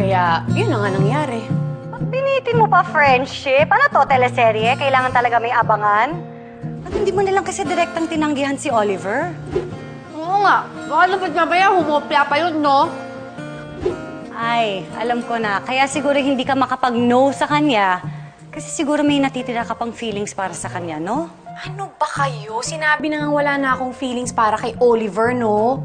Kaya, yun na nga nangyari. Ba't pinitin mo pa friendship? Ano to, teleserye? Kailangan talaga may abangan? At hindi mo nalang kasi direktang tinanggihan si Oliver? Oo nga. Baka naman mamaya humopla pa yun, no? Ay, alam ko na. Kaya siguro hindi ka makapag-no sa kanya. Kasi siguro may natitira ka pang feelings para sa kanya, no? Ano ba kayo? Sinabi na nga wala na akong feelings para kay Oliver, no?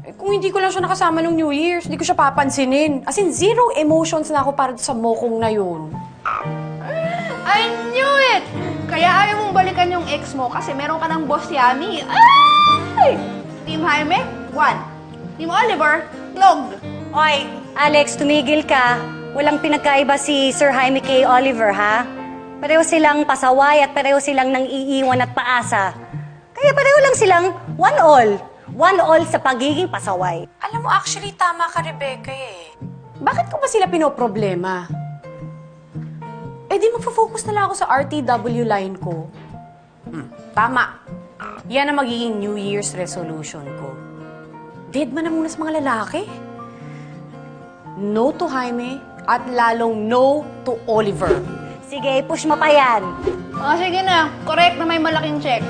Eh, kung hindi ko lang siya nakasama nung New Year's, hindi ko siya papansinin. As in, zero emotions na ako para sa mokong na yun. I knew it! Kaya ayaw mong balikan yung ex mo kasi meron ka ng boss Yami. Ay! Team Jaime, 1. Team Oliver, log. Oy, Alex, tumigil ka. Walang pinagkaiba si Sir Jaime kay Oliver, ha? Pareho silang pasaway at pareho silang nang iiwan at paasa. Kaya pareho lang silang one all. One all sa pagiging pasaway. Alam mo, actually, tama ka, Rebecca, eh. Bakit ko ba sila pinoproblema? Eh, di magfo-focus na lang ako sa RTW line ko. Tama. Yan ang magiging New Year's resolution ko. Dead man na muna sa mga lalaki. No to Jaime at lalong no to Oliver. Sige, push mo pa yan. Sige na, correct na may malaking check.